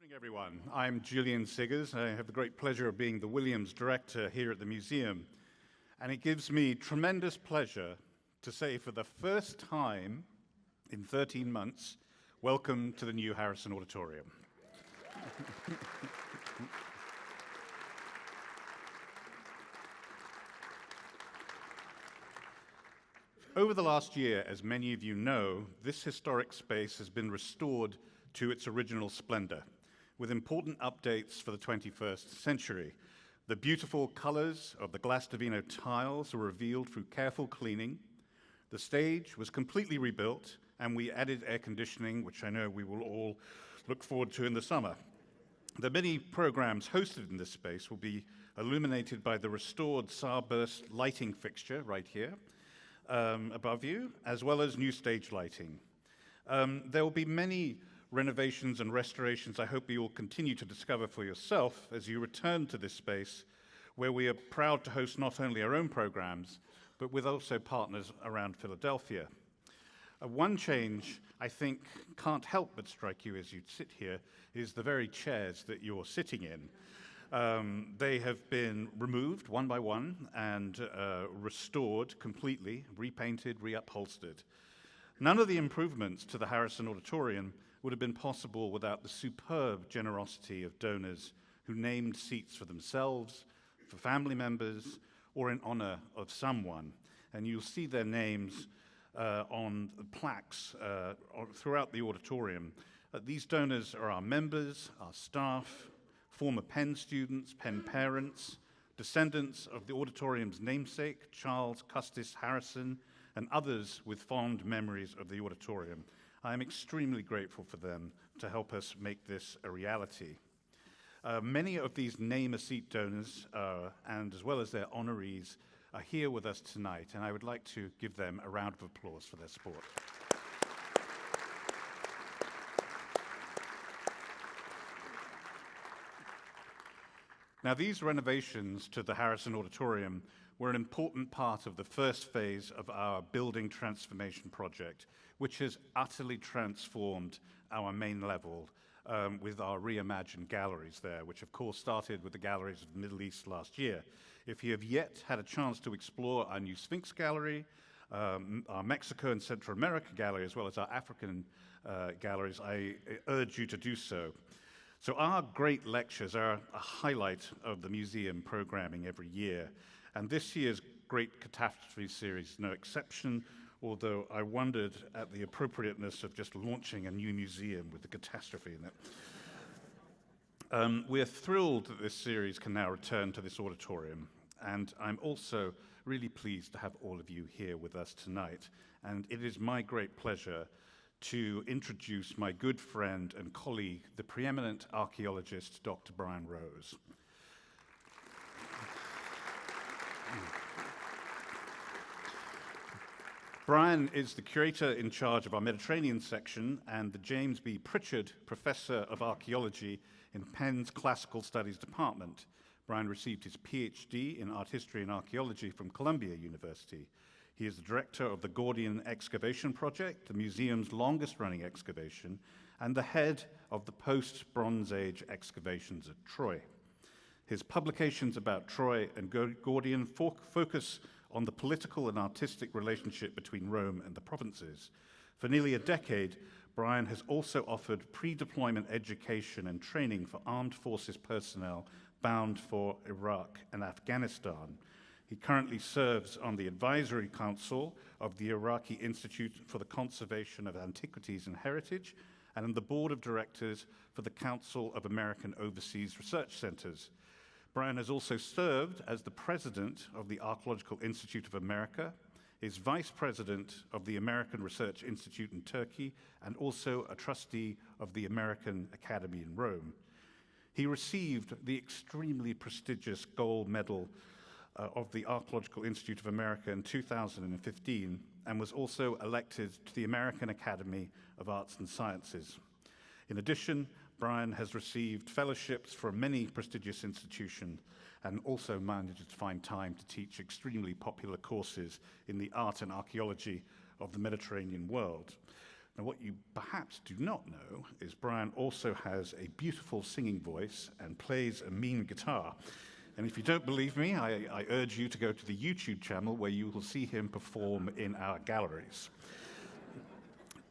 Morning, everyone. I'm Julian Siggers. I have the great pleasure of being the Williams Director here at the museum. And it gives me tremendous pleasure to say for the first time in 13 months, welcome to the new Harrison Auditorium. Over the last year, as many of you know, this historic space has been restored to its original splendor, with important updates for the 21st century. The beautiful colors of the Glass Divino tiles were revealed through careful cleaning. The stage was completely rebuilt, and we added air conditioning, which I know we will all look forward to in the summer. The many programs hosted in this space will be illuminated by the restored starburst lighting fixture right here above you, as well as new stage lighting. There will be many renovations and restorations I hope you will continue to discover for yourself as you return to this space where we are proud to host not only our own programs, but with also partners around Philadelphia. One change I think can't help but strike you as you sit here is the very chairs that you're sitting in. They have been removed one by one and restored completely, repainted, reupholstered. None of the improvements to the Harrison Auditorium would have been possible without the superb generosity of donors who named seats for themselves, for family members, or in honor of someone. And you'll see their names on the plaques throughout the auditorium. These donors are our members, our staff, former Penn students, Penn parents, descendants of the auditorium's namesake, Charles Custis Harrison, and others with fond memories of the auditorium. I am extremely grateful for them to help us make this a reality. Many of these name-a-seat donors, and as well as their honorees, are here with us tonight, and I would like to give them a round of applause for their support. Now, these renovations to the Harrison Auditorium were an important part of the first phase of our building transformation project, which has utterly transformed our main level with our reimagined galleries there, which of course started with the galleries of the Middle East last year. If you have yet had a chance to explore our new Sphinx Gallery, our Mexico and Central America gallery, as well as our African galleries, I urge you to do so. So our great lectures are a highlight of the museum programming every year. And this year's Great Catastrophe Series is no exception, although I wondered at the appropriateness of just launching a new museum with the catastrophe in it. We're thrilled that this series can now return to this auditorium, and I'm also really pleased to have all of you here with us tonight. And it is my great pleasure to introduce my good friend and colleague, the preeminent archaeologist, Dr. Brian Rose. Brian is the Curator-in-Charge of our Mediterranean section and the James B. Pritchard Professor of Archaeology in Penn's Classical Studies Department. Brian received his Ph.D. in Art History and Archaeology from Columbia University. He is the director of the Gordian Excavation Project, the museum's longest-running excavation, and the head of the post-Bronze Age excavations at Troy. His publications about Troy and Gordian focus on the political and artistic relationship between Rome and the provinces. For nearly a decade, Brian has also offered pre-deployment education and training for armed forces personnel bound for Iraq and Afghanistan. He currently serves on the Advisory Council of the Iraqi Institute for the Conservation of Antiquities and Heritage, and on the Board of Directors for the Council of American Overseas Research Centers. Brian has also served as the president of the Archaeological Institute of America, is vice president of the American Research Institute in Turkey, and also a trustee of the American Academy in Rome. He received the extremely prestigious gold medal of the Archaeological Institute of America in 2015, and was also elected to the American Academy of Arts and Sciences. In addition, Brian has received fellowships from many prestigious institutions and also managed to find time to teach extremely popular courses in the art and archaeology of the Mediterranean world. Now, what you perhaps do not know is Brian also has a beautiful singing voice and plays a mean guitar. And if you don't believe me, I urge you to go to the YouTube channel where you will see him perform in our galleries.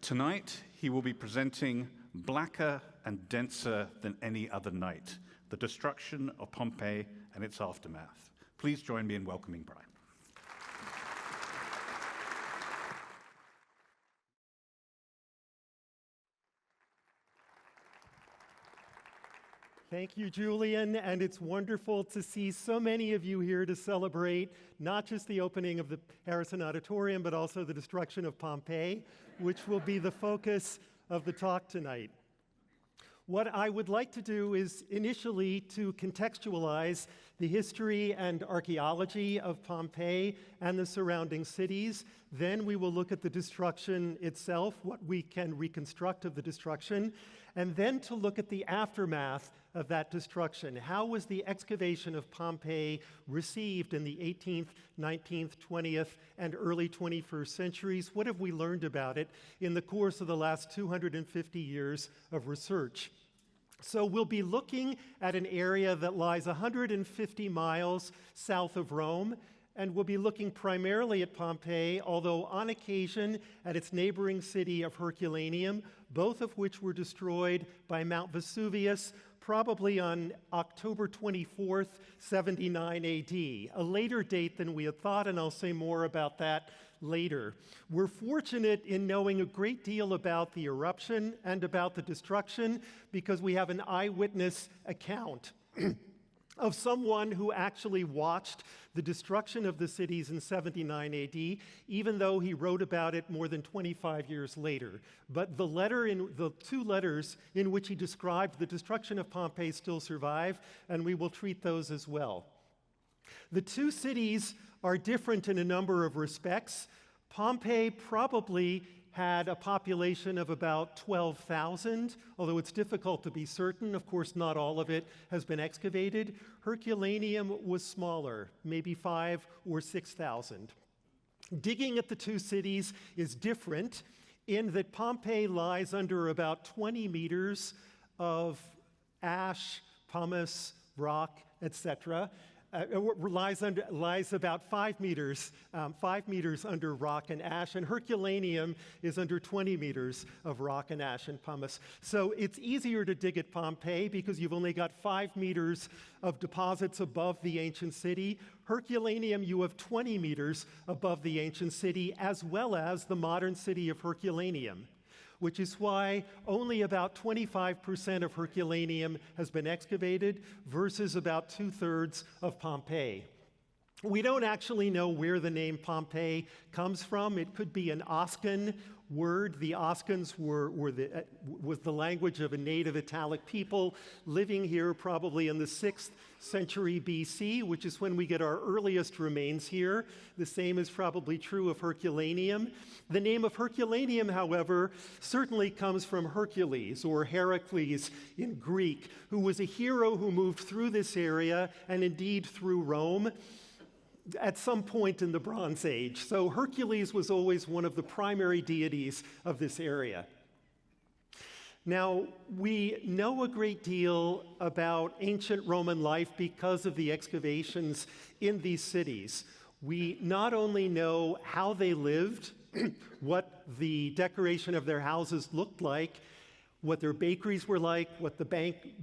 Tonight, he will be presenting Blacker and Denser Than Any Other Night, The Destruction of Pompeii and Its Aftermath. Please join me in welcoming Brian. Thank you, Julian, and it's wonderful to see so many of you here to celebrate not just the opening of the Harrison Auditorium, but also the destruction of Pompeii, which will be the focus of the talk tonight. What I would like to do is initially to contextualize the history and archaeology of Pompeii and the surrounding cities. Then we will look at the destruction itself, what we can reconstruct of the destruction, and then to look at the aftermath of that destruction. How was the excavation of Pompeii received in the 18th, 19th, 20th, and early 21st centuries? What have we learned about it in the course of the last 250 years of research? So we'll be looking at an area that lies 150 miles south of Rome, and we'll be looking primarily at Pompeii, although on occasion at its neighboring city of Herculaneum, both of which were destroyed by Mount Vesuvius, probably on October 24th, 79 AD, a later date than we had thought, and I'll say more about that later. We're fortunate in knowing a great deal about the eruption and about the destruction because we have an eyewitness account of someone who actually watched the destruction of the cities in 79 AD, even though he wrote about it more than 25 years later. But the two letters in which he described the destruction of Pompeii still survive, and we will treat those as well. The two cities are different in a number of respects. Pompeii probably had a population of about 12,000, although it's difficult to be certain. Of course, not all of it has been excavated. Herculaneum was smaller, maybe 5,000 or 6,000. Digging at the two cities is different in that Pompeii lies under about 20 meters of ash, pumice, rock, etc. Lies about 5 meters under rock and ash, and Herculaneum is under 20 meters of rock and ash and pumice. So it's easier to dig at Pompeii because you've only got 5 meters of deposits above the ancient city. Herculaneum, you have 20 meters above the ancient city, as well as the modern city of Herculaneum, which is why only about 25% of Herculaneum has been excavated versus about 2/3 of Pompeii. We don't actually know where the name Pompeii comes from. It could be an Oscan word. The Oscans was the language of a native Italic people living here probably in the 6th century BC, which is when we get our earliest remains here. The same is probably true of Herculaneum. The name of Herculaneum, however, certainly comes from Hercules, or Heracles in Greek, who was a hero who moved through this area and indeed through Rome at some point in the Bronze Age. So Hercules was always one of the primary deities of this area. Now, we know a great deal about ancient Roman life because of the excavations in these cities. We not only know how they lived, what the decoration of their houses looked like, what their bakeries were like, what the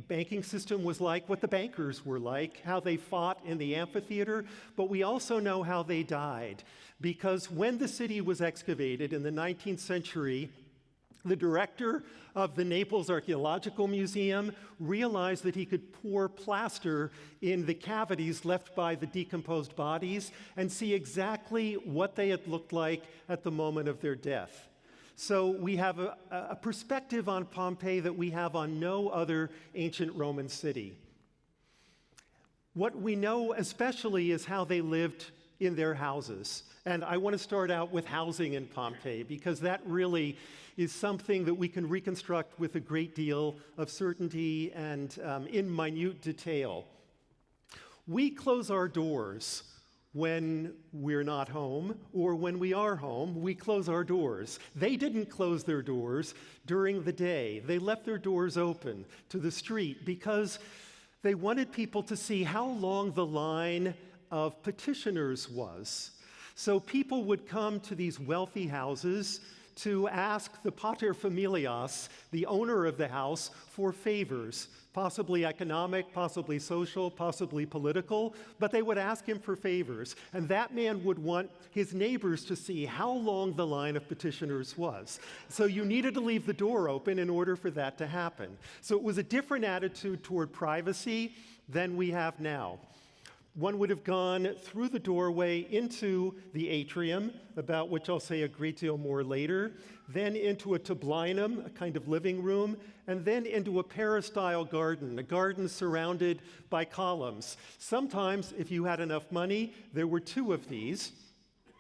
banking system was like, what the bankers were like, how they fought in the amphitheater, but we also know how they died. Because when the city was excavated in the 19th century, the director of the Naples Archaeological Museum realized that he could pour plaster in the cavities left by the decomposed bodies and see exactly what they had looked like at the moment of their death. So we have a perspective on Pompeii that we have on no other ancient Roman city. What we know especially is how they lived in their houses. And I want to start out with housing in Pompeii because that really is something that we can reconstruct with a great deal of certainty and in minute detail. We close our doors When we're not home, or when we are home, we close our doors. They didn't close their doors during the day. They left their doors open to the street because they wanted people to see how long the line of petitioners was. So people would come to these wealthy houses to ask the paterfamilias, the owner of the house, for favors, possibly economic, possibly social, possibly political, but they would ask him for favors. And that man would want his neighbors to see how long the line of petitioners was. So you needed to leave the door open in order for that to happen. So it was a different attitude toward privacy than we have now. One would have gone through the doorway into the atrium, about which I'll say a great deal more later, then into a tablinum, a kind of living room, and then into a peristyle garden, a garden surrounded by columns. Sometimes, if you had enough money, there were 2 of these,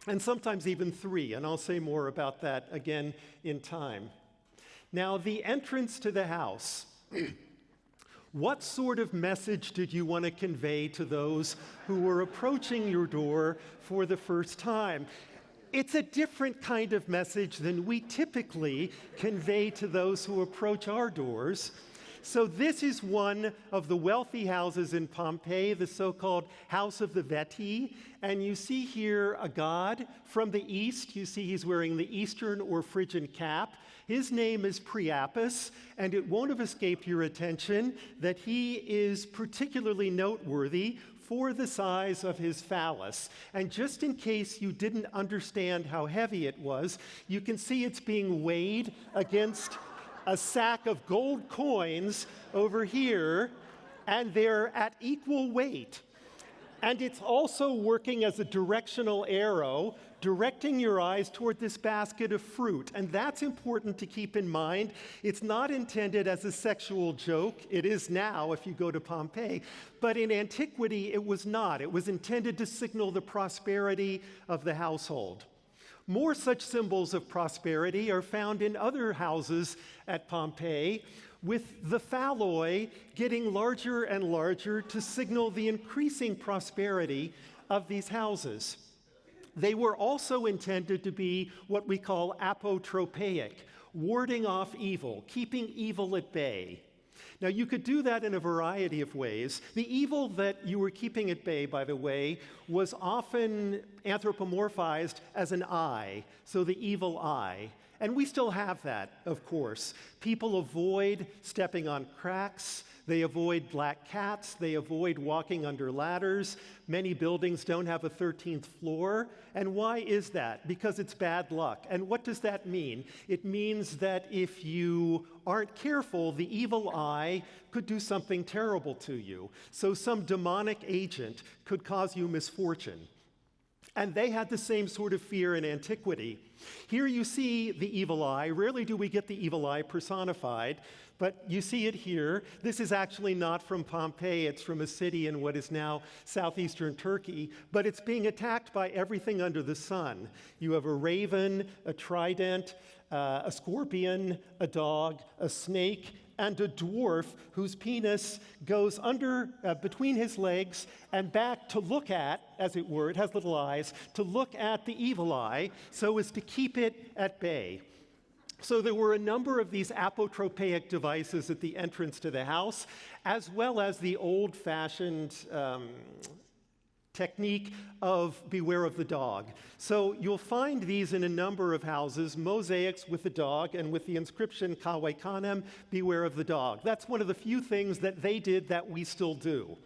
and sometimes even 3, and I'll say more about that again in time. Now, the entrance to the house. What sort of message did you want to convey to those who were approaching your door for the first time? It's a different kind of message than we typically convey to those who approach our doors. So this is one of the wealthy houses in Pompeii, the so-called House of the Vettii. And you see here a god from the east. You see he's wearing the Eastern or Phrygian cap. His name is Priapus, and it won't have escaped your attention that he is particularly noteworthy for the size of his phallus. And just in case you didn't understand how heavy it was, you can see it's being weighed against a sack of gold coins over here, and they're at equal weight. And it's also working as a directional arrow, directing your eyes toward this basket of fruit. And that's important to keep in mind. It's not intended as a sexual joke. It is now if you go to Pompeii. But in antiquity, it was not. It was intended to signal the prosperity of the household. More such symbols of prosperity are found in other houses at Pompeii, with the phalloi getting larger and larger to signal the increasing prosperity of these houses. They were also intended to be what we call apotropaic, warding off evil, keeping evil at bay. Now, you could do that in a variety of ways. The evil that you were keeping at bay, by the way, was often anthropomorphized as an eye, so the evil eye. And we still have that, of course. People avoid stepping on cracks. They avoid black cats. They avoid walking under ladders. Many buildings don't have a 13th floor. And why is that? Because it's bad luck. And what does that mean? It means that if you aren't careful, the evil eye could do something terrible to you. So some demonic agent could cause you misfortune. And they had the same sort of fear in antiquity. Here you see the evil eye. Rarely do we get the evil eye personified, but you see it here. This is actually not from Pompeii. It's from a city in what is now southeastern Turkey, but it's being attacked by everything under the sun. You have a raven, a trident, a scorpion, a dog, a snake, and a dwarf whose penis goes under, between his legs and back to look at, as it were, it has little eyes, to look at the evil eye so as to keep it at bay. So there were a number of these apotropaic devices at the entrance to the house, as well as the old-fashioned technique of beware of the dog. So you'll find these in a number of houses, mosaics with the dog and with the inscription Kawai Kanem, beware of the dog. That's one of the few things that they did that we still do.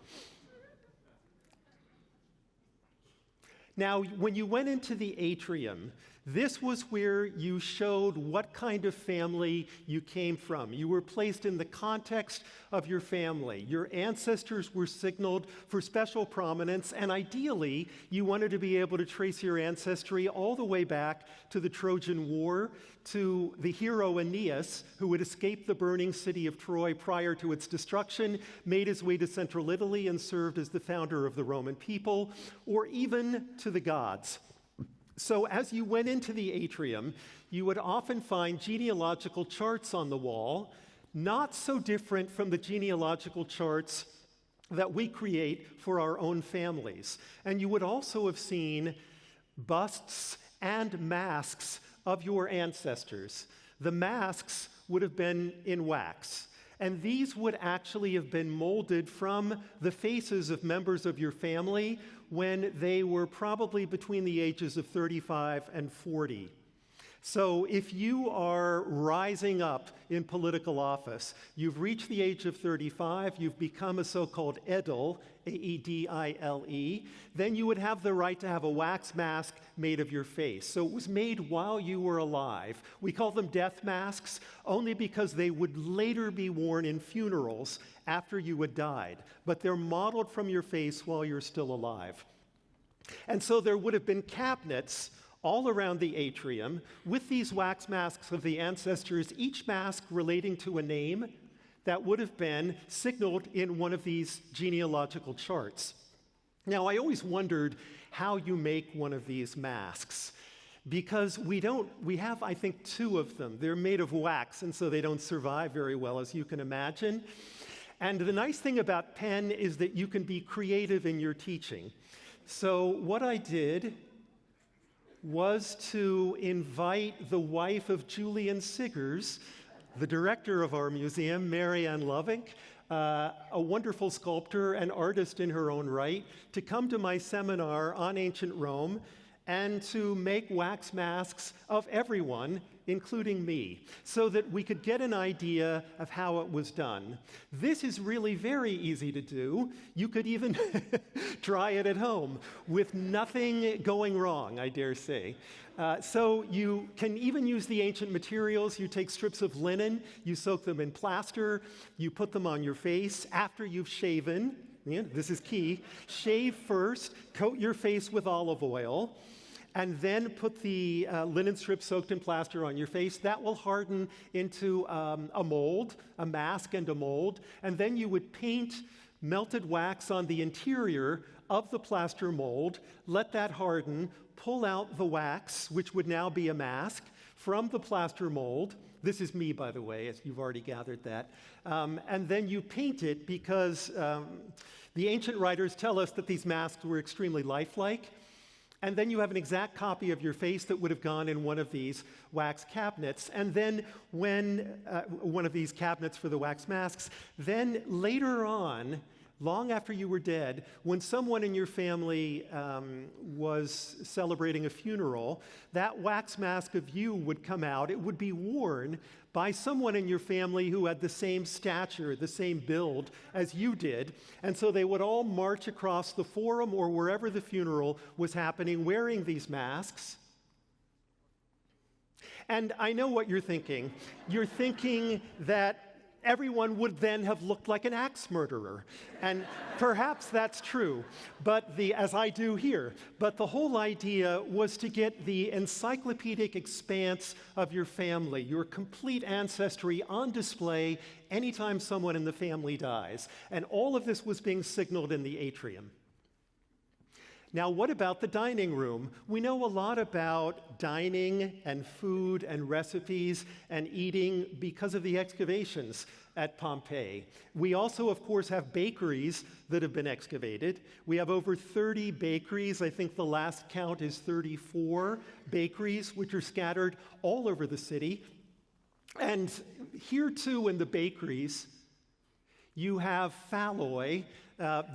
Now, when you went into the atrium, this was where you showed what kind of family you came from. You were placed in the context of your family. Your ancestors were signaled for special prominence, and ideally, you wanted to be able to trace your ancestry all the way back to the Trojan War, to the hero Aeneas, who had escaped the burning city of Troy prior to its destruction, made his way to central Italy, and served as the founder of the Roman people, or even to the gods. So as you went into the atrium, you would often find genealogical charts on the wall, not so different from the genealogical charts that we create for our own families. And you would also have seen busts and masks of your ancestors. The masks would have been in wax, and these would actually have been molded from the faces of members of your family when they were probably between the ages of 35 and 40. So if you are rising up in political office, you've reached the age of 35, you've become a so-called edile, A-E-D-I-L-E, then you would have the right to have a wax mask made of your face. So it was made while you were alive. We call them death masks only because they would later be worn in funerals after you had died, but they're modeled from your face while you're still alive. And so there would have been cabinets all around the atrium with these wax masks of the ancestors, each mask relating to a name that would have been signaled in one of these genealogical charts. Now, I always wondered how you make one of these masks, because we have, I think, two of them. They're made of wax, and so they don't survive very well, as you can imagine. And the nice thing about Penn is that you can be creative in your teaching. So what I did was to invite the wife of Julian Siggers, the director of our museum, Mary Ann Lovink, a wonderful sculptor and artist in her own right, to come to my seminar on ancient Rome and to make wax masks of everyone, including me, so that we could get an idea of how it was done. This is really very easy to do. You could even try it at home with nothing going wrong, I dare say. So you can even use the ancient materials. You take strips of linen, you soak them in plaster, you put them on your face after you've shaven. Yeah, this is key. Shave first, coat your face with olive oil, and then put the linen strip soaked in plaster on your face. That will harden into a mold, a mask and a mold, and then you would paint melted wax on the interior of the plaster mold, let that harden, pull out the wax, which would now be a mask, from the plaster mold. This is me, by the way, as you've already gathered that. And then you paint it because the ancient writers tell us that these masks were extremely lifelike. And then you have an exact copy of your face that would have gone in one of these wax cabinets. And then when one of these cabinets for the wax masks, then later on, long after you were dead, when someone in your family was celebrating a funeral, that wax mask of you would come out. It would be worn by someone in your family who had the same stature, the same build as you did. And so they would all march across the forum or wherever the funeral was happening wearing these masks. And I know what you're thinking. You're thinking that everyone would then have looked like an axe murderer. And perhaps that's true, but as I do here. But the whole idea was to get the encyclopedic expanse of your family, your complete ancestry on display anytime someone in the family dies. And all of this was being signaled in the atrium. Now, what about the dining room? We know a lot about dining and food and recipes and eating because of the excavations at Pompeii. We also, of course, have bakeries that have been excavated. We have over 30 bakeries. I think the last count is 34 bakeries, which are scattered all over the city. And here, too, in the bakeries, you have phalloi.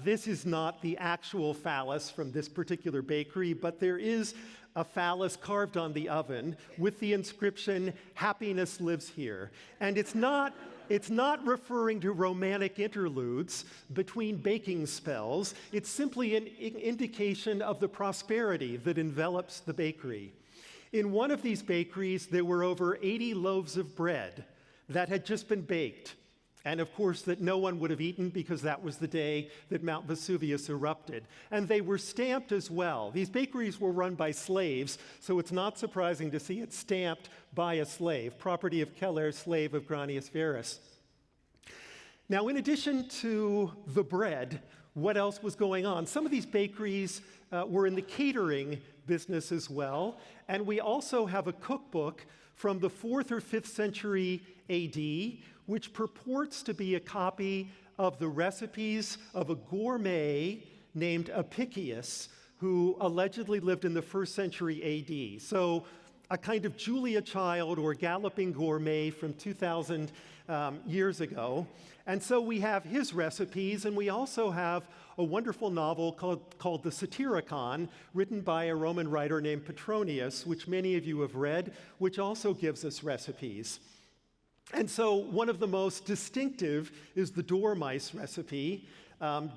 This is not the actual phallus from this particular bakery, but there is a phallus carved on the oven with the inscription, "Happiness lives here." And it's not referring to romantic interludes between baking spells. It's simply an indication of the prosperity that envelops the bakery. In one of these bakeries, there were over 80 loaves of bread that had just been baked. And of course, that no one would have eaten because that was the day that Mount Vesuvius erupted. And they were stamped as well. These bakeries were run by slaves, so it's not surprising to see it stamped by a slave, property of Keller, slave of Granius Verus. Now, in addition to the bread, what else was going on? Some of these bakeries were in the catering business as well. And we also have a cookbook from the 4th or 5th century AD, which purports to be a copy of the recipes of a gourmet named Apicius, who allegedly lived in the 1st century AD. So a kind of Julia Child or galloping gourmet from 2,000 years ago. And so we have his recipes, and we also have a wonderful novel called the Satyricon, written by a Roman writer named Petronius, which many of you have read, which also gives us recipes. And so one of the most distinctive is the dormice recipe.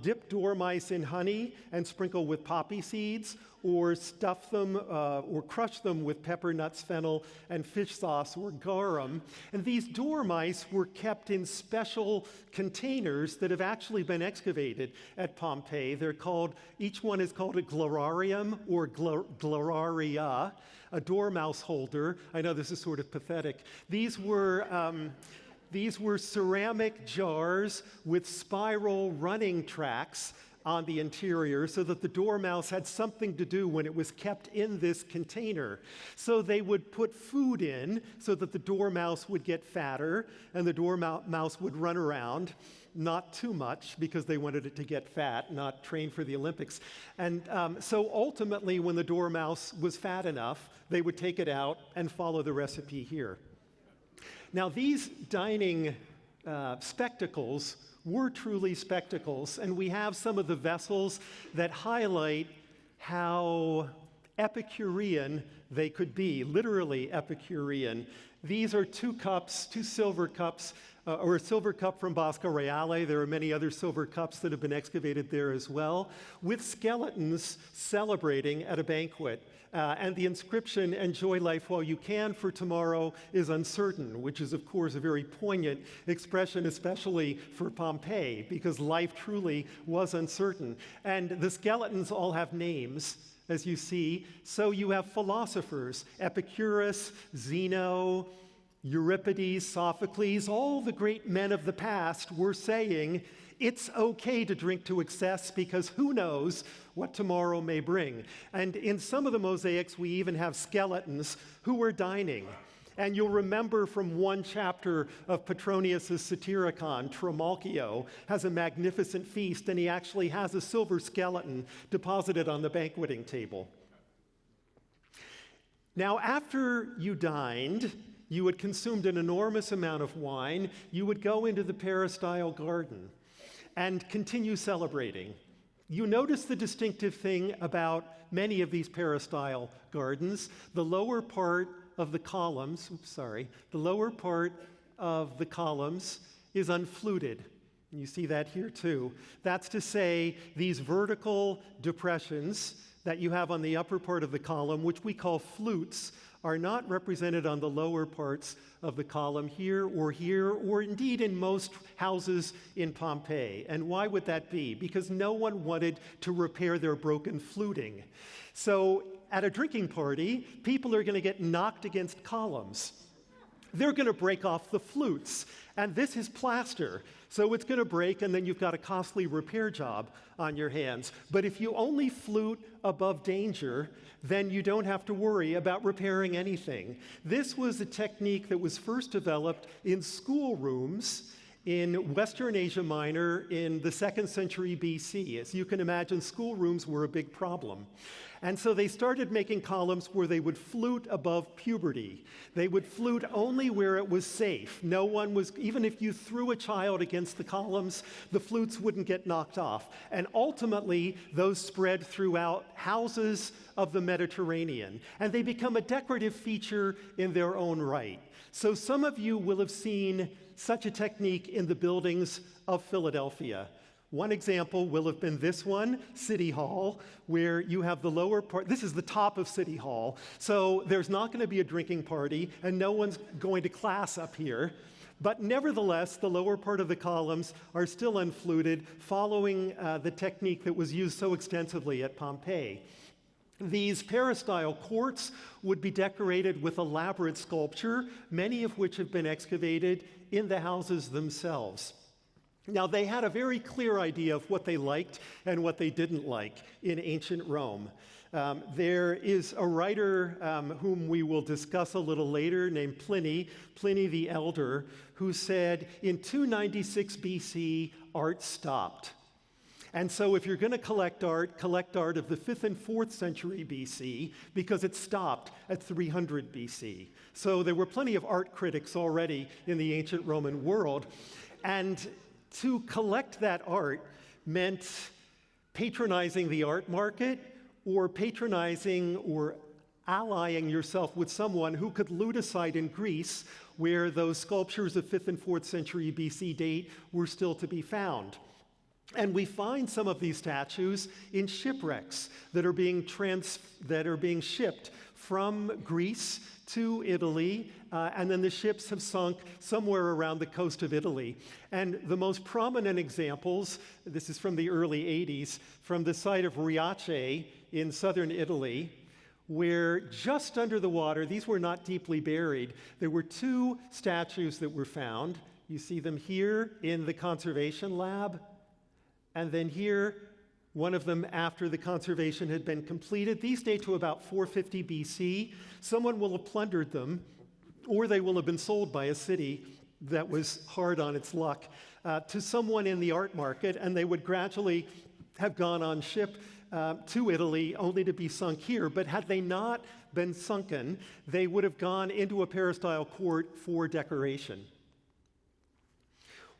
Dip dormice in honey and sprinkle with poppy seeds, or stuff them or crush them with pepper, nuts, fennel, and fish sauce or garum. And these dormice were kept in special containers that have actually been excavated at Pompeii. They're called, each one is called a glorarium or gloraria, a dormouse holder. I know this is sort of pathetic. These were ceramic jars with spiral running tracks on the interior so that the dormouse had something to do when it was kept in this container. So they would put food in so that the dormouse would get fatter and the dormouse would run around, not too much because they wanted it to get fat, not train for the Olympics. And so ultimately, when the dormouse was fat enough, they would take it out and follow the recipe here. Now, these dining spectacles were truly spectacles, and we have some of the vessels that highlight how Epicurean they could be, literally Epicurean. These are two silver cups, or a silver cup from Bosco Reale. There are many other silver cups that have been excavated there as well, with skeletons celebrating at a banquet. And the inscription, "Enjoy life while you can, for tomorrow is uncertain," which is, of course, a very poignant expression, especially for Pompeii, because life truly was uncertain. And the skeletons all have names, as you see. So you have philosophers, Epicurus, Zeno, Euripides, Sophocles. All the great men of the past were saying, it's okay to drink to excess because who knows what tomorrow may bring. And in some of the mosaics, we even have skeletons who were dining. And you'll remember from one chapter of Petronius' Satyricon, Trimalchio has a magnificent feast, and he actually has a silver skeleton deposited on the banqueting table. Now, after you dined, you had consumed an enormous amount of wine, you would go into the peristyle garden and continue celebrating. You notice the distinctive thing about many of these peristyle gardens. The lower part of the columns, is unfluted. And you see that here too. That's to say, these vertical depressions that you have on the upper part of the column, which we call flutes, are not represented on the lower parts of the column here, or indeed in most houses in Pompeii. And why would that be? Because no one wanted to repair their broken fluting. So at a drinking party, people are going to get knocked against columns. They're going to break off the flutes. And this is plaster, so it's going to break, and then you've got a costly repair job on your hands. But if you only flute above danger, then you don't have to worry about repairing anything. This was a technique that was first developed in schoolrooms in Western Asia Minor in the 2nd century BC. As you can imagine, schoolrooms were a big problem. And so they started making columns where they would flute above puberty. They would flute only where it was safe. No one was, even if you threw a child against the columns, the flutes wouldn't get knocked off. And ultimately, those spread throughout houses of the Mediterranean. And they become a decorative feature in their own right. So some of you will have seen such a technique in the buildings of Philadelphia. One example will have been this one, City Hall, where you have the lower part. This is the top of City Hall. So there's not going to be a drinking party, and no one's going to class up here. But nevertheless, the lower part of the columns are still unfluted, following the technique that was used so extensively at Pompeii. These peristyle courts would be decorated with elaborate sculpture, many of which have been excavated in the houses themselves. Now, they had a very clear idea of what they liked and what they didn't like in ancient Rome. There is a writer whom we will discuss a little later named Pliny the Elder, who said in 296 BC, art stopped. And so if you're going to collect art of the 5th and 4th century BC, because it stopped at 300 BC. So there were plenty of art critics already in the ancient Roman world. And to collect that art meant patronizing the art market or patronizing or allying yourself with someone who could loot a site in Greece where those sculptures of 5th and 4th century BC date were still to be found. And we find some of these statues in shipwrecks that are being shipped from Greece to Italy, and then the ships have sunk somewhere around the coast of Italy. And the most prominent examples, this is from the early 80s, from the site of Riace in southern Italy, where just under the water, these were not deeply buried, there were 2 statues that were found. You see them here in the conservation lab, and then here, one of them after the conservation had been completed. These date to about 450 BC. Someone will have plundered them, or they will have been sold by a city that was hard on its luck to someone in the art market, and they would gradually have gone on ship to Italy only to be sunk here. But had they not been sunken, they would have gone into a peristyle court for decoration.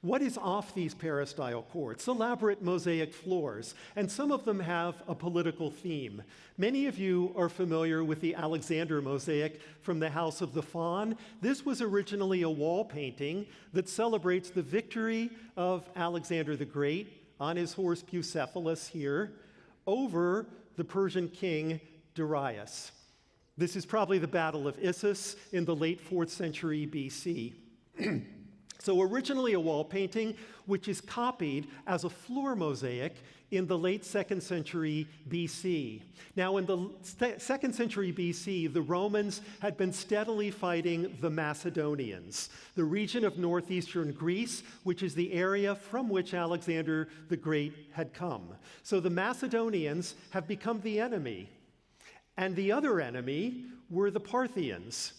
What is off these peristyle courts? Elaborate mosaic floors, and some of them have a political theme. Many of you are familiar with the Alexander mosaic from the House of the Faun. This was originally a wall painting that celebrates the victory of Alexander the Great on his horse Bucephalus here over the Persian king Darius. This is probably the Battle of Issus in the late 4th century BC. So originally a wall painting, which is copied as a floor mosaic in the late 2nd century BC. Now, in the 2nd century BC, the Romans had been steadily fighting the Macedonians, the region of northeastern Greece, which is the area from which Alexander the Great had come. So the Macedonians have become the enemy. And the other enemy were the Parthians,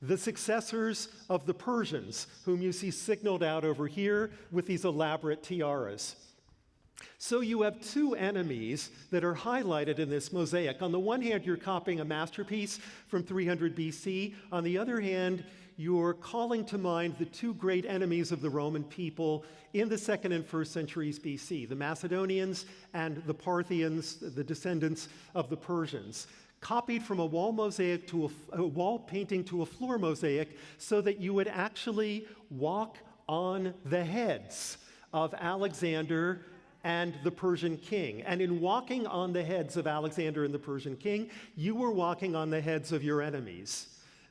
the successors of the Persians, whom you see signaled out over here with these elaborate tiaras. So you have 2 enemies that are highlighted in this mosaic. On the one hand, you're copying a masterpiece from 300 BC. On the other hand, you're calling to mind the 2 great enemies of the Roman people in the 2nd and 1st centuries BC, the Macedonians and the Parthians, the descendants of the Persians, copied from a wall mosaic to a wall painting to a floor mosaic so that you would actually walk on the heads of Alexander and the Persian king. And in walking on the heads of Alexander and the Persian king, you were walking on the heads of your enemies,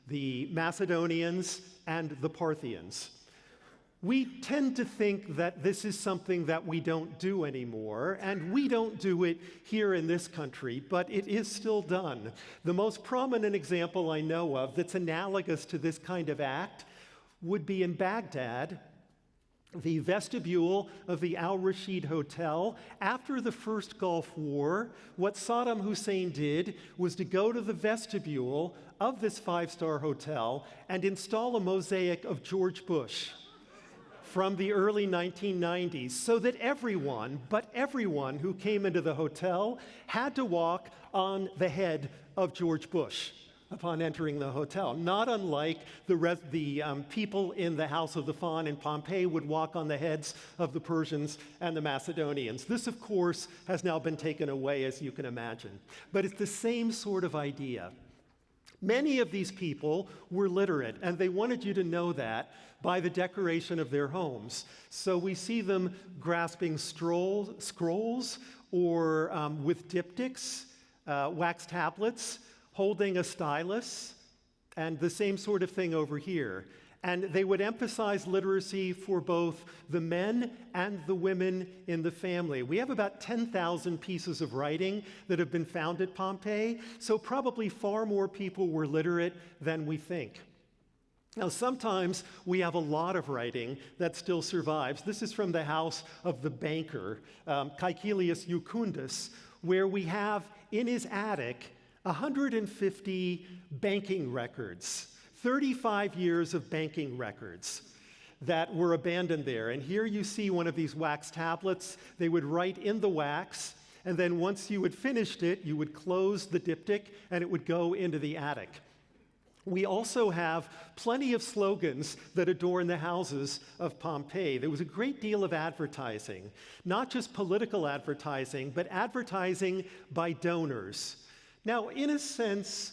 the Macedonians and the Parthians. We tend to think that this is something that we don't do anymore, and we don't do it here in this country, but it is still done. The most prominent example I know of that's analogous to this kind of act would be in Baghdad, the vestibule of the Al-Rashid Hotel. After the First Gulf War, what Saddam Hussein did was to go to the vestibule of this 5-star hotel and install a mosaic of George Bush from the early 1990s, so that everyone who came into the hotel had to walk on the head of George Bush upon entering the hotel. Not unlike the people in the House of the Faun in Pompeii would walk on the heads of the Persians and the Macedonians. This, of course, has now been taken away, as you can imagine. But it's the same sort of idea. Many of these people were literate, and they wanted you to know that by the decoration of their homes. So we see them grasping scrolls or with diptychs, wax tablets, holding a stylus, and the same sort of thing over here. And they would emphasize literacy for both the men and the women in the family. We have about 10,000 pieces of writing that have been found at Pompeii, so probably far more people were literate than we think. Now, sometimes we have a lot of writing that still survives. This is from the house of the banker, Caecilius Jucundus, where we have in his attic 150 banking records, 35 years of banking records that were abandoned there. And here you see one of these wax tablets. They would write in the wax, and then once you had finished it, you would close the diptych, and it would go into the attic. We also have plenty of slogans that adorn the houses of Pompeii. There was a great deal of advertising, not just political advertising, but advertising by donors. Now, in a sense,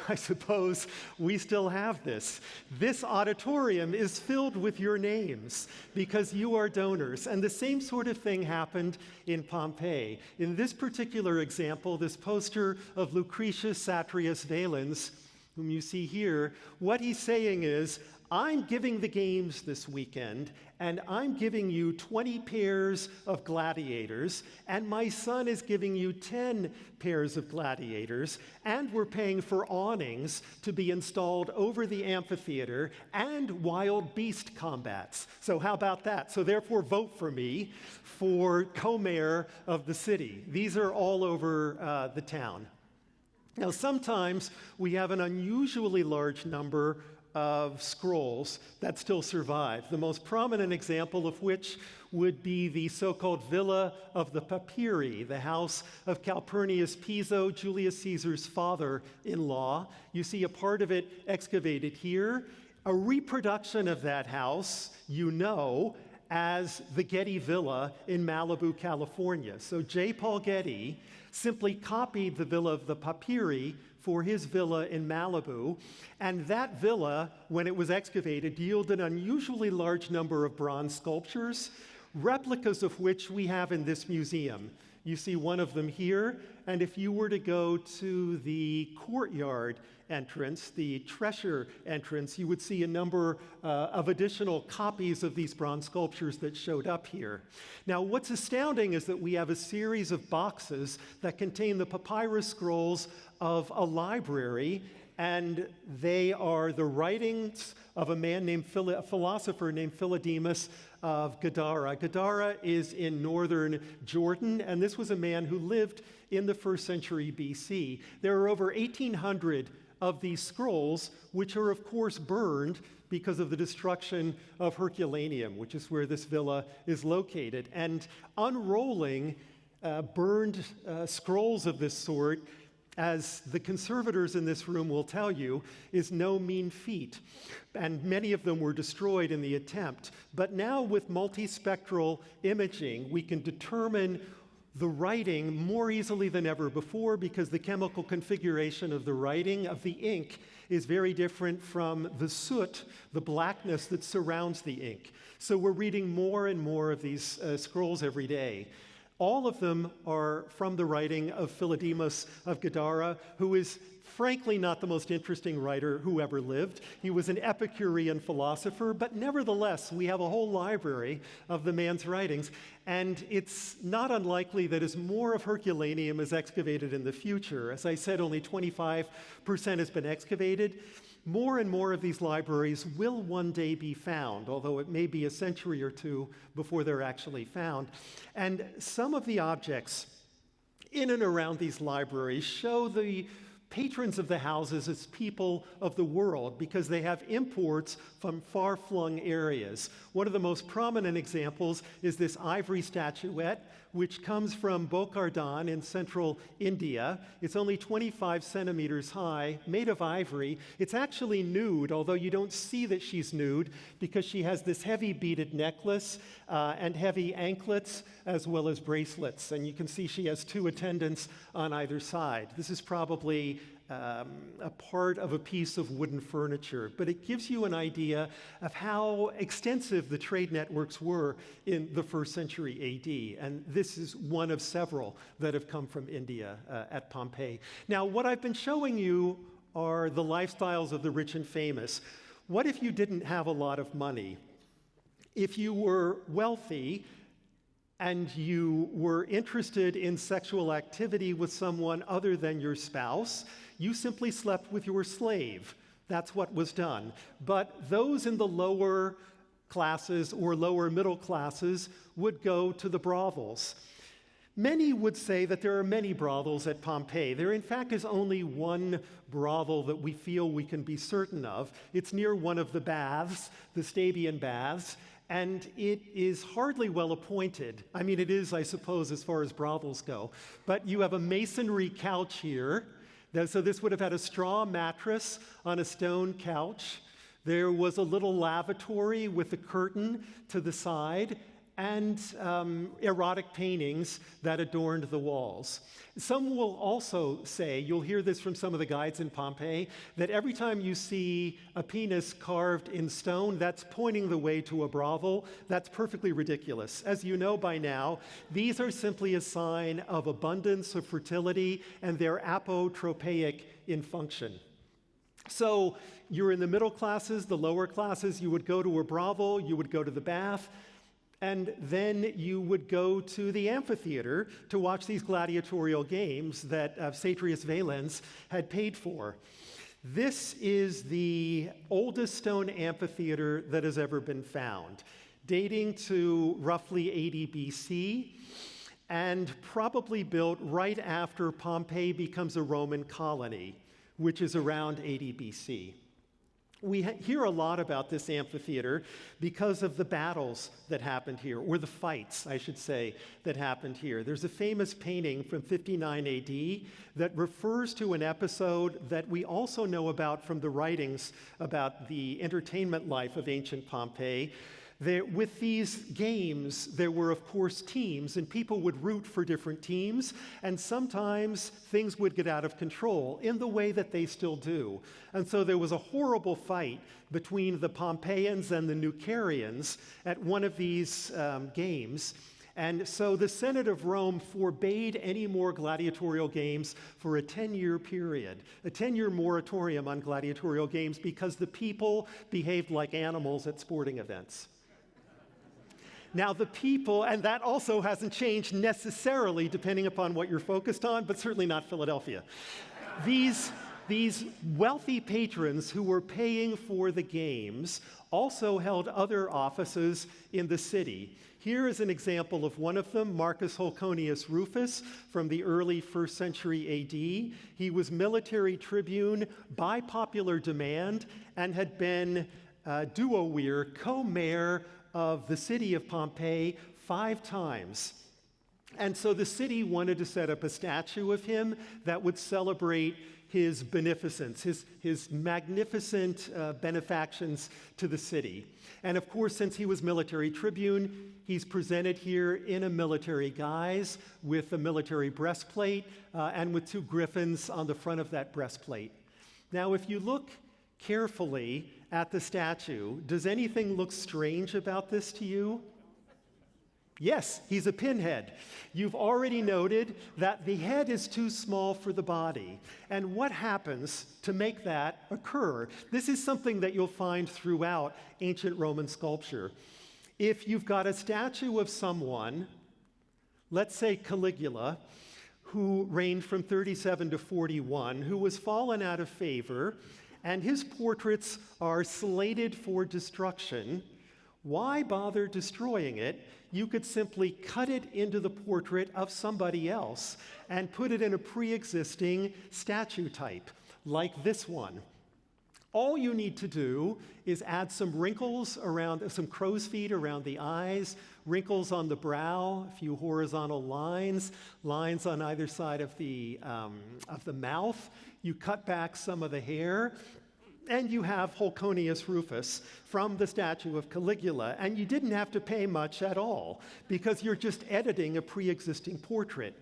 I suppose we still have this. This auditorium is filled with your names because you are donors. And the same sort of thing happened in Pompeii. In this particular example, this poster of Lucretius Satrius Valens, whom you see here, what he's saying is, I'm giving the games this weekend, and I'm giving you 20 pairs of gladiators, and my son is giving you 10 pairs of gladiators, and we're paying for awnings to be installed over the amphitheater and wild beast combats. So how about that? So therefore, vote for me for co-mayor of the city. These are all over the town. Now, sometimes we have an unusually large number of scrolls that still survive, the most prominent example of which would be the so-called Villa of the Papyri, the house of Calpurnius Piso, Julius Caesar's father-in-law. You see a part of it excavated here. A reproduction of that house, as the Getty Villa in Malibu, California. So J. Paul Getty simply copied the Villa of the Papyri for his villa in Malibu, and that villa, when it was excavated, yielded an unusually large number of bronze sculptures, replicas of which we have in this museum. You see one of them here, and if you were to go to the courtyard entrance, the treasure entrance, you would see a number of additional copies of these bronze sculptures that showed up here. Now, what's astounding is that we have a series of boxes that contain the papyrus scrolls of a library, and they are the writings of a philosopher named Philodemus of Gadara. Gadara is in northern Jordan, and this was a man who lived in the 1st century BC. There are over 1,800 of these scrolls, which are, of course, burned because of the destruction of Herculaneum, which is where this villa is located. And unrolling burned scrolls of this sort, as the conservators in this room will tell you, is no mean feat. And many of them were destroyed in the attempt. But now with multispectral imaging, we can determine the writing more easily than ever before because the chemical configuration of the writing, of the ink, is very different from the soot, the blackness that surrounds the ink. So we're reading more and more of these scrolls every day. All of them are from the writing of Philodemus of Gadara, who is frankly not the most interesting writer who ever lived. He was an Epicurean philosopher, but nevertheless, we have a whole library of the man's writings, and it's not unlikely that as more of Herculaneum is excavated in the future, as I said, only 25% has been excavated, more and more of these libraries will one day be found, although it may be a century or two before they're actually found. And some of the objects in and around these libraries show the patrons of the houses as people of the world because they have imports from far-flung areas. One of the most prominent examples is this ivory statuette, which comes from Bokardhan in central India. It's only 25 centimeters high, made of ivory. It's actually nude, although you don't see that she's nude because she has this heavy beaded necklace and heavy anklets as well as bracelets. And you can see she has 2 attendants on either side. This is probably a part of a piece of wooden furniture, but it gives you an idea of how extensive the trade networks were in the 1st century AD, and this is one of several that have come from India at Pompeii. Now, what I've been showing you are the lifestyles of the rich and famous. What if you didn't have a lot of money? If you were wealthy and you were interested in sexual activity with someone other than your spouse, you simply slept with your slave. That's what was done. But those in the lower classes or lower middle classes would go to the brothels. Many would say that there are many brothels at Pompeii. There, in fact, is only one brothel that we feel we can be certain of. It's near one of the baths, the Stabian baths, and it is hardly well appointed. I mean, it is, I suppose, as far as brothels go. But you have a masonry couch here. So this would have had a straw mattress on a stone couch. There was a little lavatory with a curtain to the side, and erotic paintings that adorned the walls. Some will also say, you'll hear this from some of the guides in Pompeii, that every time you see a penis carved in stone, that's pointing the way to a brothel. That's perfectly ridiculous. As you know by now, these are simply a sign of abundance, of fertility, and they're apotropaic in function. So you're in the middle classes, the lower classes, you would go to a brothel, you would go to the bath, and then you would go to the amphitheater to watch these gladiatorial games that Satrius Valens had paid for. This is the oldest stone amphitheater that has ever been found, dating to roughly 80 BC, and probably built right after Pompeii becomes a Roman colony, which is around 80 BC. We hear a lot about this amphitheater because of the battles that happened here, or the fights, I should say, that happened here. There's a famous painting from 59 AD that refers to an episode that we also know about from the writings about the entertainment life of ancient Pompeii. With these games, there were, of course, teams, and people would root for different teams, and sometimes things would get out of control in the way that they still do. And so there was a horrible fight between the Pompeians and the Nucerians at one of these games. And so the Senate of Rome forbade any more gladiatorial games for a 10-year period, a 10-year moratorium on gladiatorial games, because the people behaved like animals at sporting events. Now, the people, and that also hasn't changed necessarily depending upon what you're focused on, but certainly not Philadelphia. These wealthy patrons who were paying for the games also held other offices in the city. Here is an example of one of them, Marcus Holconius Rufus, from the early 1st century AD. He was military tribune by popular demand and had been duoweir, co-mayor of the city of Pompeii 5 times. And so the city wanted to set up a statue of him that would celebrate his beneficence, his magnificent benefactions to the city. And of course, since he was military tribune, he's presented here in a military guise with a military breastplate and with 2 griffins on the front of that breastplate. Now, if you look carefully at the statue, does anything look strange about this to you? Yes, he's a pinhead. You've already noted that the head is too small for the body. And what happens to make that occur? This is something that you'll find throughout ancient Roman sculpture. If you've got a statue of someone, let's say Caligula, who reigned from 37 to 41, who was fallen out of favor, and his portraits are slated for destruction, why bother destroying it? You could simply cut it into the portrait of somebody else and put it in a pre-existing statue type, like this one. All you need to do is add some wrinkles around, some crow's feet around the eyes, wrinkles on the brow, a few horizontal lines on either side of the mouth. You cut back some of the hair, and you have Holconius Rufus from the statue of Caligula, and you didn't have to pay much at all because you're just editing a pre-existing portrait.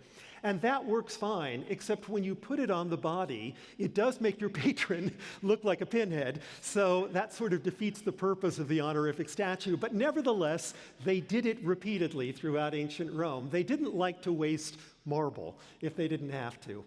And that works fine, except when you put it on the body, it does make your patron look like a pinhead, so that sort of defeats the purpose of the honorific statue. But nevertheless, they did it repeatedly throughout ancient Rome. They didn't like to waste marble if they didn't have to.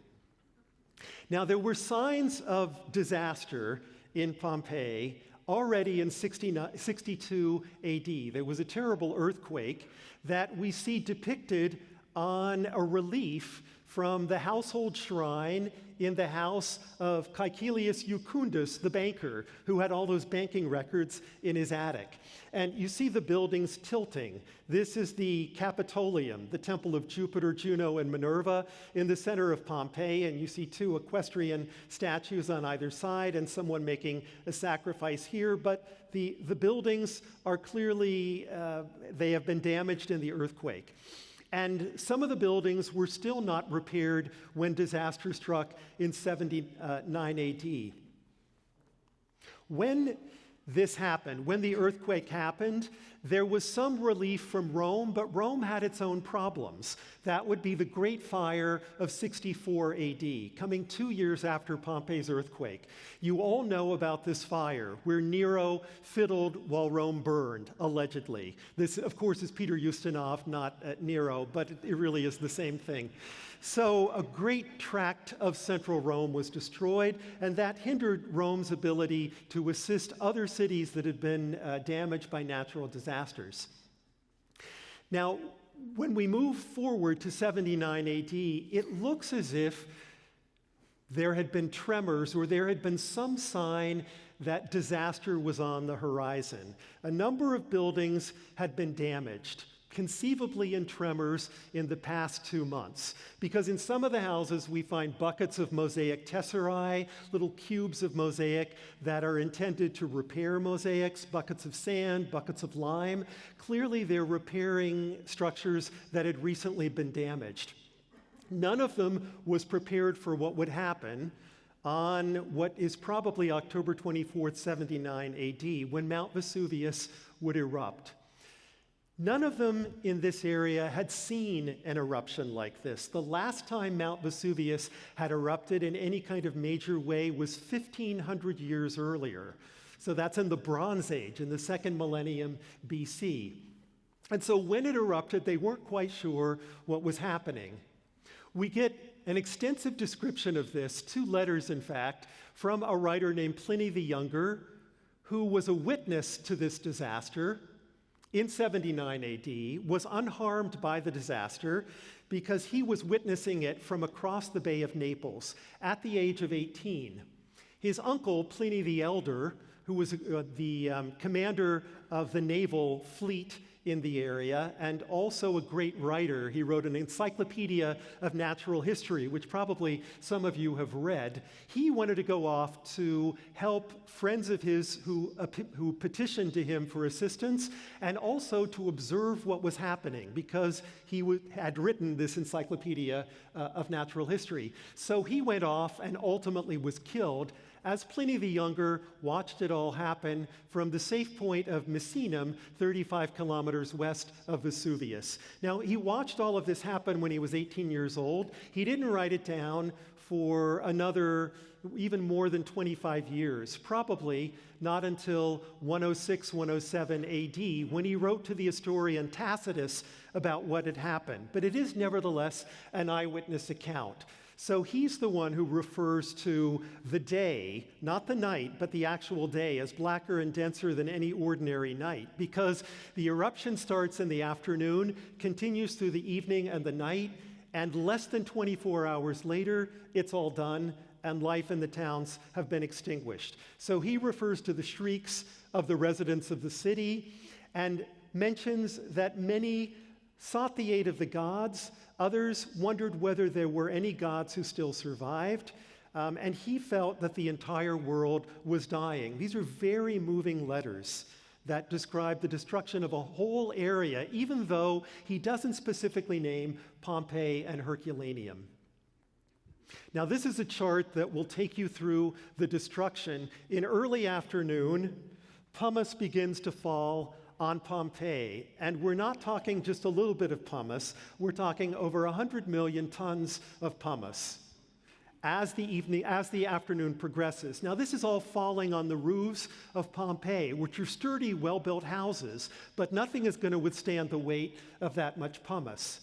Now, there were signs of disaster in Pompeii already in 62 AD. There was a terrible earthquake that we see depicted on a relief from the household shrine in the house of Caecilius Jucundus, the banker, who had all those banking records in his attic. And you see the buildings tilting. This is the Capitolium, the temple of Jupiter, Juno, and Minerva in the center of Pompeii, and you see two equestrian statues on either side and someone making a sacrifice here, but the buildings are clearly, they have been damaged in the earthquake. And some of the buildings were still not repaired when disaster struck in 79 AD. When this happened, when the earthquake happened, there was some relief from Rome, but Rome had its own problems. That would be the Great Fire of 64 AD, coming 2 years after Pompeii's earthquake. You all know about this fire, where Nero fiddled while Rome burned, allegedly. This, of course, is Peter Ustinov, not Nero, but it really is the same thing. So a great tract of central Rome was destroyed, and that hindered Rome's ability to assist other cities that had been damaged by natural disasters. Now, when we move forward to 79 AD, it looks as if there had been tremors or there had been some sign that disaster was on the horizon. A number of buildings had been damaged, conceivably in tremors in the past 2 months. Because in some of the houses, we find buckets of mosaic tesserae, little cubes of mosaic that are intended to repair mosaics, buckets of sand, buckets of lime. Clearly, they're repairing structures that had recently been damaged. None of them was prepared for what would happen on what is probably October 24th, 79 AD, when Mount Vesuvius would erupt. None of them in this area had seen an eruption like this. The last time Mount Vesuvius had erupted in any kind of major way was 1,500 years earlier. So that's in the Bronze Age, in the second millennium BC. And so when it erupted, they weren't quite sure what was happening. We get an extensive description of this, 2 letters in fact, from a writer named Pliny the Younger, who was a witness to this disaster in 79 AD, was unharmed by the disaster because he was witnessing it from across the Bay of Naples at the age of 18. His uncle, Pliny the Elder, who was the commander of the naval fleet in the area and also a great writer. He wrote an encyclopedia of natural history, which probably some of you have read. He wanted to go off to help friends of his who petitioned to him for assistance and also to observe what was happening because he had written this encyclopedia of natural history. So he went off and ultimately was killed as Pliny the Younger watched it all happen from the safe point of Misenum, 35 kilometers west of Vesuvius. Now, he watched all of this happen when he was 18 years old. He didn't write it down for another even more than 25 years, probably not until 106, 107 AD, when he wrote to the historian Tacitus about what had happened. But it is nevertheless an eyewitness account. So he's the one who refers to the day, not the night, but the actual day, as blacker and denser than any ordinary night, because the eruption starts in the afternoon, continues through the evening and the night, and less than 24 hours later, it's all done, and life in the towns have been extinguished. So he refers to the shrieks of the residents of the city and mentions that many sought the aid of the gods. Others wondered whether there were any gods who still survived, and he felt that the entire world was dying. These are very moving letters that describe the destruction of a whole area, even though he doesn't specifically name Pompeii and Herculaneum. Now, this is a chart that will take you through the destruction. In early afternoon, pumice begins to fall on Pompeii, and we're not talking just a little bit of pumice, we're talking over 100 million tons of pumice as the afternoon progresses. Now, this is all falling on the roofs of Pompeii, which are sturdy, well-built houses, but nothing is going to withstand the weight of that much pumice.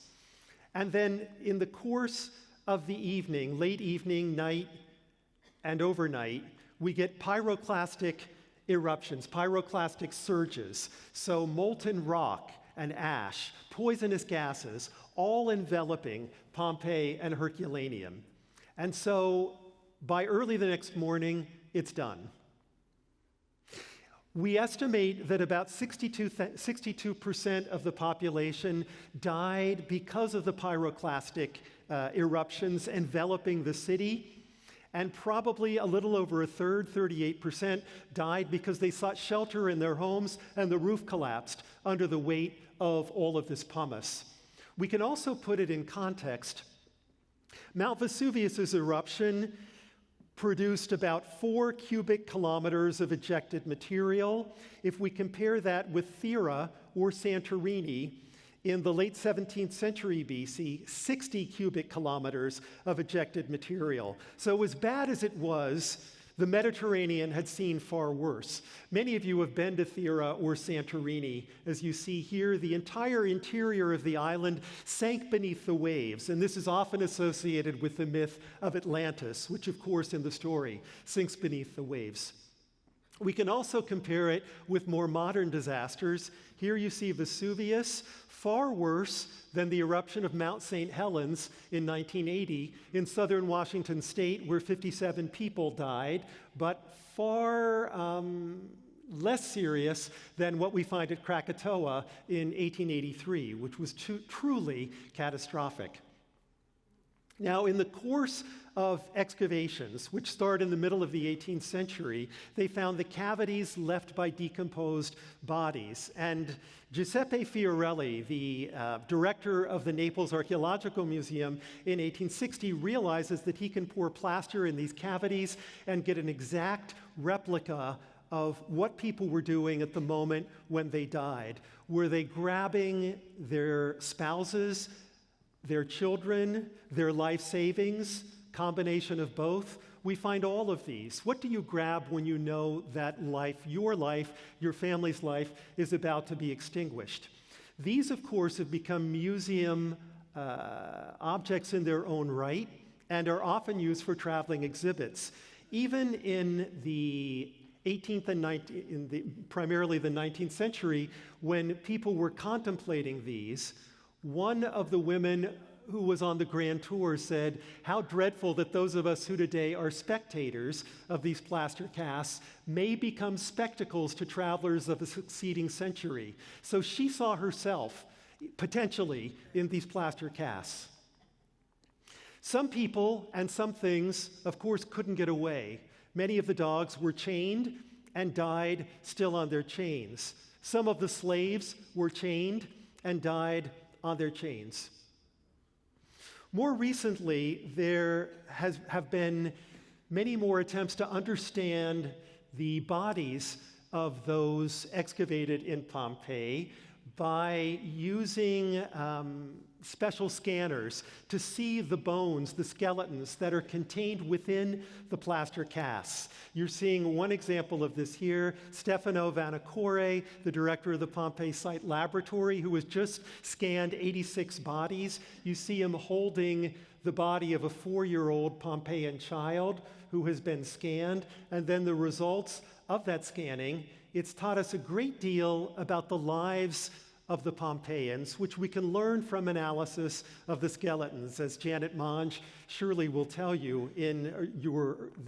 And then in the course of the evening, late evening, night, and overnight, we get pyroclastic eruptions, pyroclastic surges. So molten rock and ash, poisonous gases, all enveloping Pompeii and Herculaneum. And so by early the next morning, it's done. We estimate that about 62% of the population died because of the pyroclastic eruptions enveloping the city. And probably a little over a third, 38%, died because they sought shelter in their homes and the roof collapsed under the weight of all of this pumice. We can also put it in context. Mount Vesuvius' eruption produced about 4 cubic kilometers of ejected material. If we compare that with Thera or Santorini, in the late 17th century BC, 60 cubic kilometers of ejected material. So as bad as it was, the Mediterranean had seen far worse. Many of you have been to Thera or Santorini. As you see here, the entire interior of the island sank beneath the waves, and this is often associated with the myth of Atlantis, which of course in the story sinks beneath the waves. We can also compare it with more modern disasters. Here you see Vesuvius, far worse than the eruption of Mount St. Helens in 1980 in southern Washington state, where 57 people died, but far less serious than what we find at Krakatoa in 1883, which was truly catastrophic. Now, in the course of excavations, which start in the middle of the 18th century, they found the cavities left by decomposed bodies. And Giuseppe Fiorelli, the director of the Naples Archaeological Museum in 1860, realizes that he can pour plaster in these cavities and get an exact replica of what people were doing at the moment when they died. Were they grabbing their spouses, their children, their life savings, combination of both? We find all of these. What do you grab when you know that life, your family's life, is about to be extinguished? These, of course, have become museum objects in their own right and are often used for traveling exhibits. Even in the 18th and primarily the 19th century, when people were contemplating these, one of the women who was on the Grand Tour said, "How dreadful that those of us who today are spectators of these plaster casts may become spectacles to travelers of a succeeding century." So she saw herself, potentially, in these plaster casts. Some people and some things, of course, couldn't get away. Many of the dogs were chained and died still on their chains. Some of the slaves were chained and died on their chains. More recently, there have been many more attempts to understand the bodies of those excavated in Pompeii by using special scanners to see the bones, the skeletons that are contained within the plaster casts. You're seeing one example of this here, Stefano Vanacore, the director of the Pompeii Site Laboratory, who has just scanned 86 bodies. You see him holding the body of a 4-year-old Pompeian child who has been scanned, and then the results of that scanning. It's taught us a great deal about the lives of the Pompeians, which we can learn from analysis of the skeletons, as Janet Monge surely will tell you in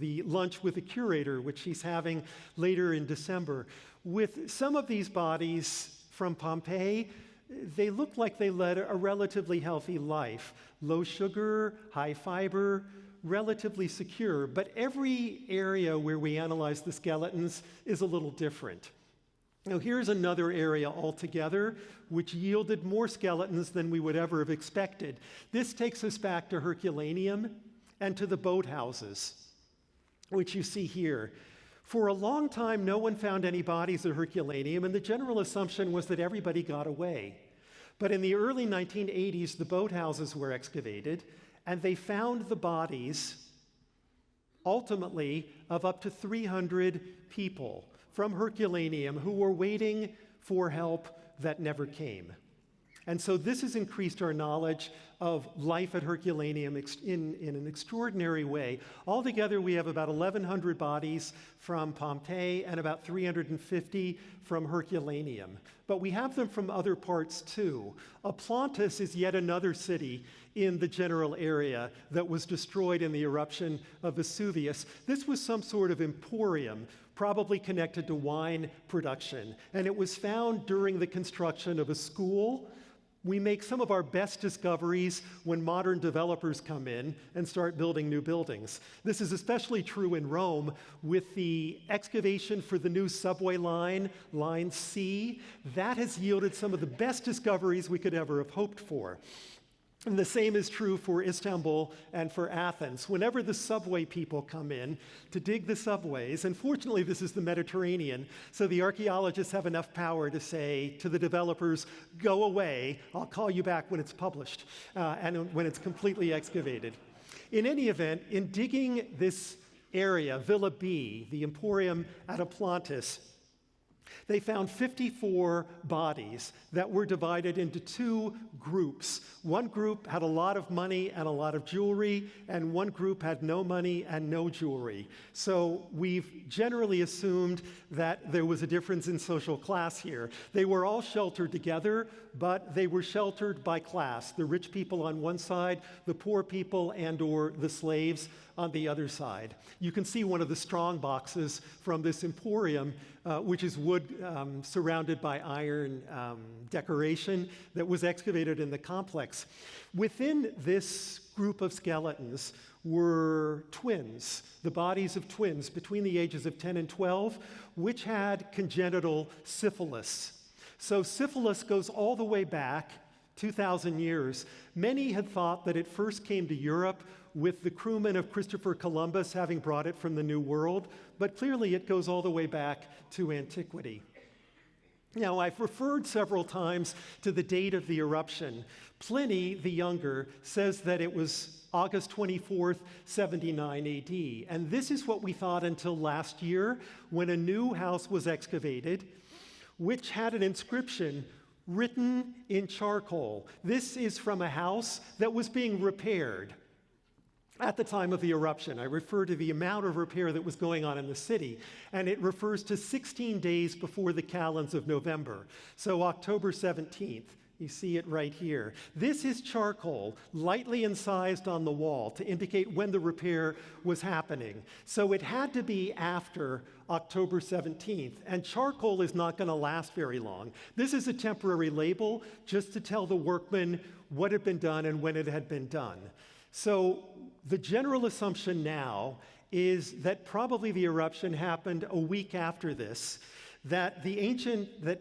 the lunch with the curator, which she's having later in December. With some of these bodies from Pompeii, they look like they led a relatively healthy life. Low sugar, high fiber, relatively secure, but every area where we analyze the skeletons is a little different. Now, here's another area altogether which yielded more skeletons than we would ever have expected. This takes us back to Herculaneum and to the boathouses, which you see here. For a long time, no one found any bodies at Herculaneum, and the general assumption was that everybody got away. But in the early 1980s, the boathouses were excavated, and they found the bodies, ultimately, of up to 300 people from Herculaneum who were waiting for help that never came. And so this has increased our knowledge of life at Herculaneum in an extraordinary way. Altogether, we have about 1,100 bodies from Pompeii and about 350 from Herculaneum. But we have them from other parts too. Aplantis is yet another city in the general area that was destroyed in the eruption of Vesuvius. This was some sort of emporium, probably connected to wine production, and it was found during the construction of a school. We make some of our best discoveries when modern developers come in and start building new buildings. This is especially true in Rome with the excavation for the new subway line, Line C. That has yielded some of the best discoveries we could ever have hoped for. And the same is true for Istanbul and for Athens. Whenever the subway people come in to dig the subways, and fortunately this is the Mediterranean, so the archaeologists have enough power to say to the developers, go away, I'll call you back when it's published, and when it's completely excavated. In any event, in digging this area, Villa B, the Emporium at Aplantis, they found 54 bodies that were divided into two groups. One group had a lot of money and a lot of jewelry, and one group had no money and no jewelry. So we've generally assumed that there was a difference in social class here. They were all sheltered together, but they were sheltered by class. The rich people on one side, the poor people and/or the slaves on the other side. You can see one of the strong boxes from this emporium, which is wood surrounded by iron decoration that was excavated in the complex. Within this group of skeletons were twins, the bodies of twins between the ages of 10 and 12, which had congenital syphilis. So syphilis goes all the way back 2,000 years. Many had thought that it first came to Europe with the crewmen of Christopher Columbus having brought it from the New World, but clearly it goes all the way back to antiquity. Now, I've referred several times to the date of the eruption. Pliny the Younger says that it was August 24th, 79 AD, and this is what we thought until last year when a new house was excavated, which had an inscription written in charcoal. This is from a house that was being repaired at the time of the eruption. I refer to the amount of repair that was going on in the city, and it refers to 16 days before the Kalends of November, so October 17th. You see it right here. This is charcoal, lightly incised on the wall to indicate when the repair was happening. So it had to be after October 17th, and charcoal is not going to last very long. This is a temporary label just to tell the workman what had been done and when it had been done. So the general assumption now is that probably the eruption happened a week after this, that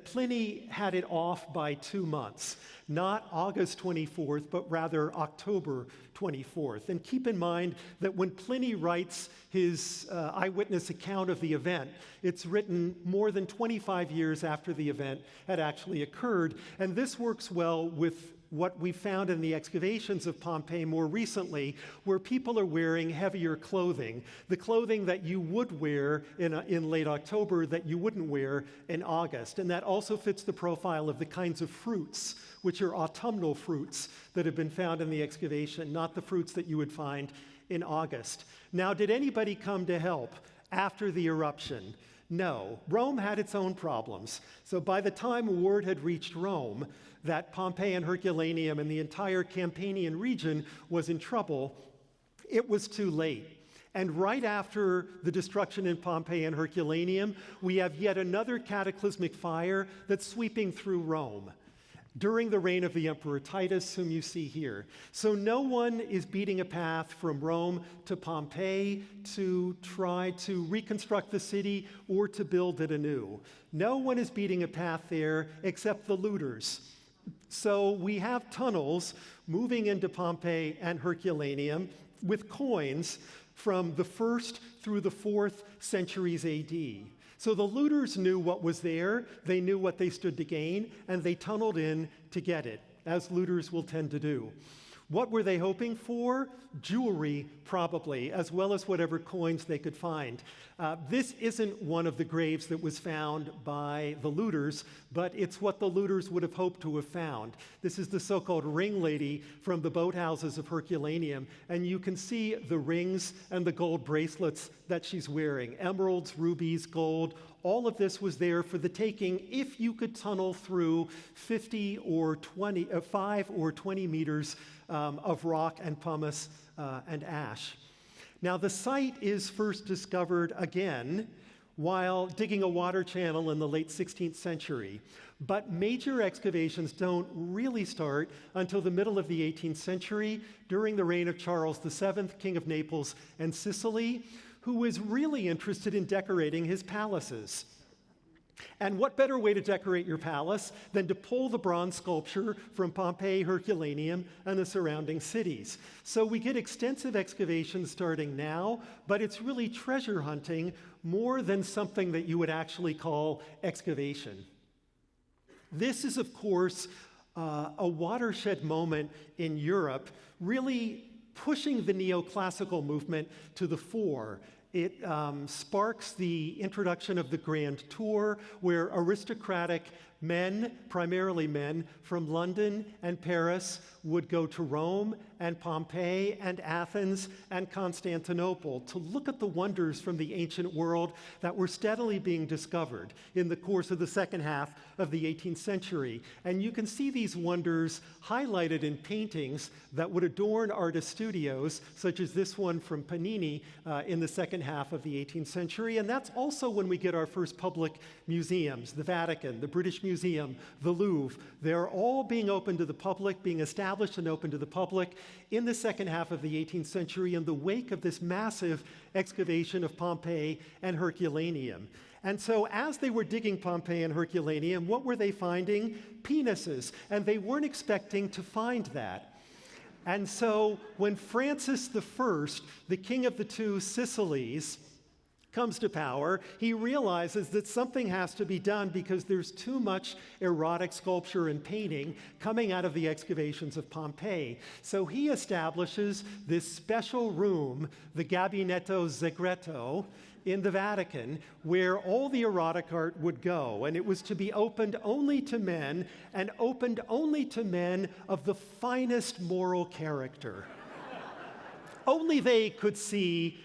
Pliny had it off by 2 months, not August 24th, but rather October 24th. And keep in mind that when Pliny writes his eyewitness account of the event, it's written more than 25 years after the event had actually occurred, and this works well with what we found in the excavations of Pompeii more recently, where people are wearing heavier clothing, the clothing that you would wear in late October that you wouldn't wear in August. And that also fits the profile of the kinds of fruits, which are autumnal fruits that have been found in the excavation, not the fruits that you would find in August. Now, did anybody come to help after the eruption? No. Rome had its own problems. So by the time word had reached Rome that Pompeii and Herculaneum and the entire Campanian region was in trouble, it was too late. And right after the destruction in Pompeii and Herculaneum, we have yet another cataclysmic fire that's sweeping through Rome during the reign of the Emperor Titus, whom you see here. So no one is beating a path from Rome to Pompeii to try to reconstruct the city or to build it anew. No one is beating a path there except the looters. So we have tunnels moving into Pompeii and Herculaneum with coins from the 1st through the 4th centuries AD. So the looters knew what was there, they knew what they stood to gain, and they tunneled in to get it, as looters will tend to do. What were they hoping for? Jewelry, probably, as well as whatever coins they could find. This isn't one of the graves that was found by the looters, but it's what the looters would have hoped to have found. This is the so-called ring lady from the boathouses of Herculaneum, and you can see the rings and the gold bracelets that she's wearing. Emeralds, rubies, gold, all of this was there for the taking if you could tunnel through 5 or 20 meters of rock and pumice and ash. Now, the site is first discovered again while digging a water channel in the late 16th century. But major excavations don't really start until the middle of the 18th century during the reign of Charles VII, King of Naples and Sicily, who was really interested in decorating his palaces. And what better way to decorate your palace than to pull the bronze sculpture from Pompeii, Herculaneum, and the surrounding cities? So we get extensive excavations starting now, but it's really treasure hunting more than something that you would actually call excavation. This is, of course, a watershed moment in Europe, really pushing the neoclassical movement to the fore. It sparks the introduction of the Grand Tour, where aristocratic men, primarily men, from London and Paris would go to Rome and Pompeii and Athens and Constantinople to look at the wonders from the ancient world that were steadily being discovered in the course of the second half of the 18th century. And you can see these wonders highlighted in paintings that would adorn artist studios, such as this one from Panini in the second half of the 18th century. And that's also when we get our first public museums, the Vatican, the British Museum, the Louvre. They're all being open to the public, being established and open to the public in the second half of the 18th century in the wake of this massive excavation of Pompeii and Herculaneum. And so as they were digging Pompeii and Herculaneum, what were they finding? Penises. And they weren't expecting to find that. And so when Francis I, the king of the two Sicilies, comes to power, he realizes that something has to be done because there's too much erotic sculpture and painting coming out of the excavations of Pompeii. So he establishes this special room, the Gabinetto Segreto, in the Vatican, where all the erotic art would go. And it was to be opened only to men, and opened only to men of the finest moral character. Only they could see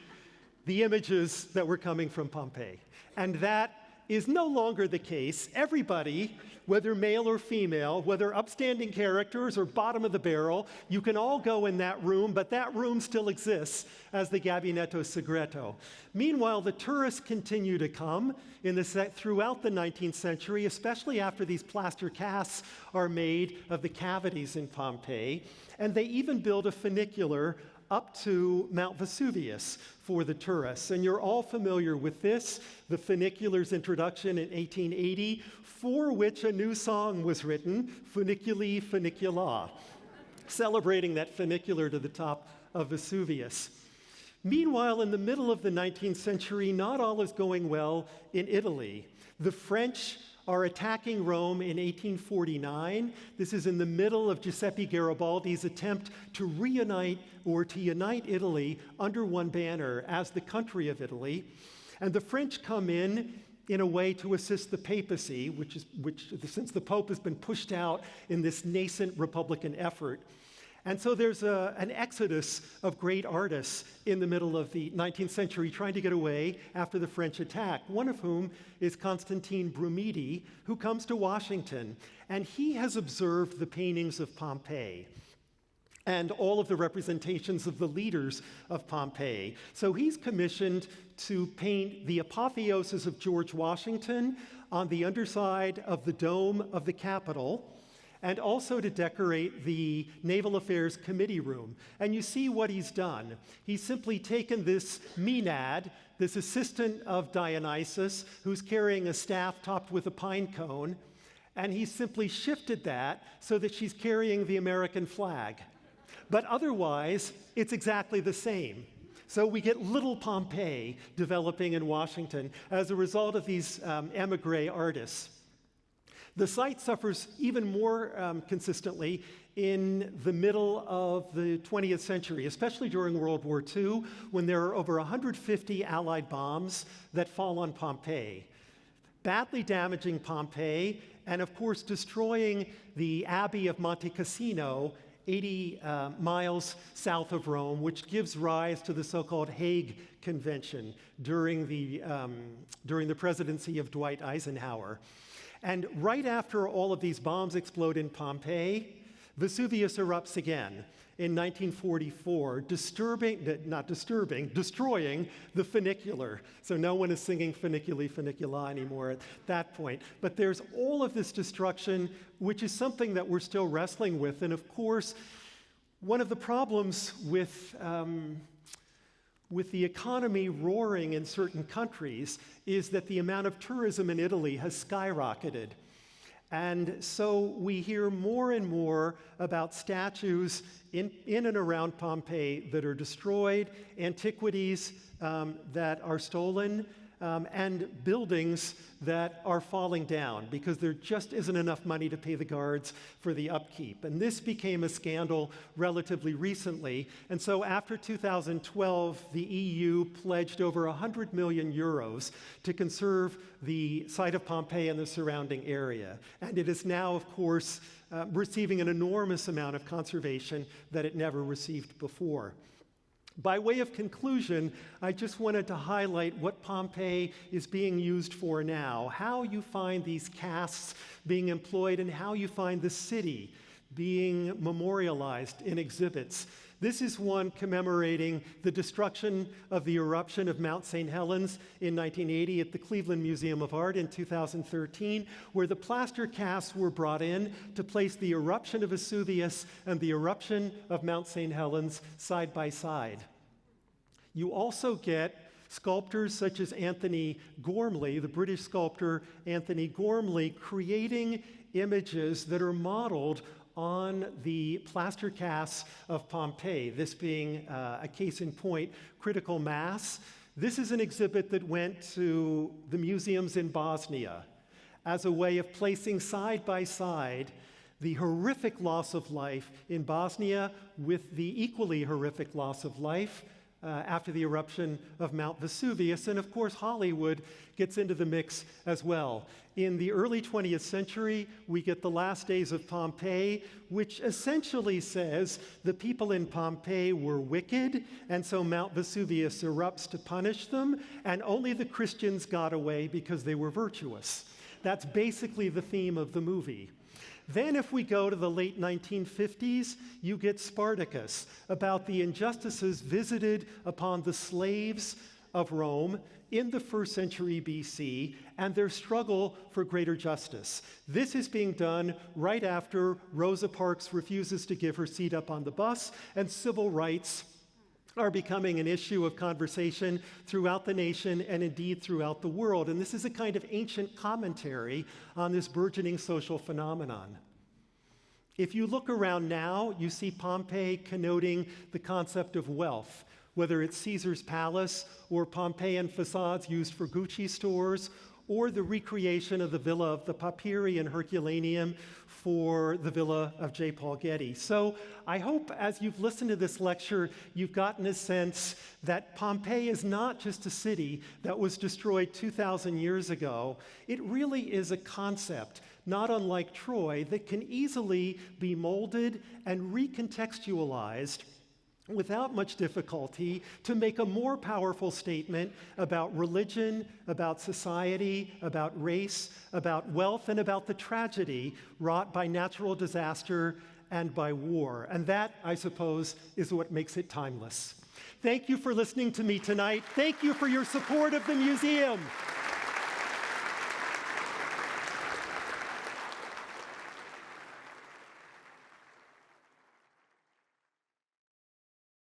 the images that were coming from Pompeii. And that is no longer the case. Everybody, whether male or female, whether upstanding characters or bottom of the barrel, you can all go in that room, but that room still exists as the Gabinetto Segreto. Meanwhile, the tourists continue to come throughout the 19th century, especially after these plaster casts are made of the cavities in Pompeii, and they even build a funicular up to Mount Vesuvius for the tourists. And you're all familiar with this, the funicular's introduction in 1880, for which a new song was written, Funiculi Funicula, celebrating that funicular to the top of Vesuvius. Meanwhile, in the middle of the 19th century, not all is going well in Italy. The French are attacking Rome in 1849. This is in the middle of Giuseppe Garibaldi's attempt to unite Italy under one banner as the country of Italy. And the French come in a way to assist the papacy, which since the Pope has been pushed out in this nascent Republican effort. And so there's an exodus of great artists in the middle of the 19th century trying to get away after the French attack, one of whom is Constantine Brumidi, who comes to Washington. And he has observed the paintings of Pompeii and all of the representations of the leaders of Pompeii. So he's commissioned to paint the apotheosis of George Washington on the underside of the dome of the Capitol, and also to decorate the Naval Affairs Committee room. And you see what he's done. He's simply taken this Maenad, this assistant of Dionysus, who's carrying a staff topped with a pine cone, and he's simply shifted that so that she's carrying the American flag. But otherwise, it's exactly the same. So we get little Pompeii developing in Washington as a result of these emigre artists. The site suffers even more consistently in the middle of the 20th century, especially during World War II, when there are over 150 Allied bombs that fall on Pompeii, badly damaging Pompeii, and of course destroying the Abbey of Monte Cassino, 80 miles south of Rome, which gives rise to the so-called Hague Convention during the presidency of Dwight Eisenhower. And right after all of these bombs explode in Pompeii, Vesuvius erupts again in 1944, destroying the funicular. So no one is singing Funiculi Funicula anymore at that point. But there's all of this destruction, which is something that we're still wrestling with. And of course, one of the problems with the economy roaring in certain countries is that the amount of tourism in Italy has skyrocketed. And so we hear more and more about statues in and around Pompeii that are destroyed, antiquities that are stolen, and buildings that are falling down because there just isn't enough money to pay the guards for the upkeep. And this became a scandal relatively recently. And so after 2012, the EU pledged over 100 million euros to conserve the site of Pompeii and the surrounding area. And it is now, of course, receiving an enormous amount of conservation that it never received before. By way of conclusion, I just wanted to highlight what Pompeii is being used for now, how you find these casts being employed, and how you find the city being memorialized in exhibits. This is one commemorating the destruction of the eruption of Mount St. Helens in 1980 at the Cleveland Museum of Art in 2013, where the plaster casts were brought in to place the eruption of Vesuvius and the eruption of Mount St. Helens side by side. You also get sculptors such as Anthony Gormley, the British sculptor Anthony Gormley, creating images that are modeled on the plaster casts of Pompeii, this being a case in point, critical mass. This is an exhibit that went to the museums in Bosnia as a way of placing side by side the horrific loss of life in Bosnia with the equally horrific loss of life after the eruption of Mount Vesuvius. And of course, Hollywood gets into the mix as well. In the early 20th century, we get The Last Days of Pompeii, which essentially says the people in Pompeii were wicked, and so Mount Vesuvius erupts to punish them, and only the Christians got away because they were virtuous. That's basically the theme of the movie. Then if we go to the late 1950s, you get Spartacus, about the injustices visited upon the slaves of Rome in the 1st century BC and their struggle for greater justice. This is being done right after Rosa Parks refuses to give her seat up on the bus, and civil rights are becoming an issue of conversation throughout the nation and indeed throughout the world. And this is a kind of ancient commentary on this burgeoning social phenomenon. If you look around now, you see Pompeii connoting the concept of wealth, whether it's Caesar's palace or Pompeian facades used for Gucci stores, or the recreation of the Villa of the Papyri in Herculaneum for the Villa of J. Paul Getty. So I hope as you've listened to this lecture, you've gotten a sense that Pompeii is not just a city that was destroyed 2,000 years ago. It really is a concept, not unlike Troy, that can easily be molded and recontextualized without much difficulty to make a more powerful statement about religion, about society, about race, about wealth, and about the tragedy wrought by natural disaster and by war. And that, I suppose, is what makes it timeless. Thank you for listening to me tonight. Thank you for your support of the museum.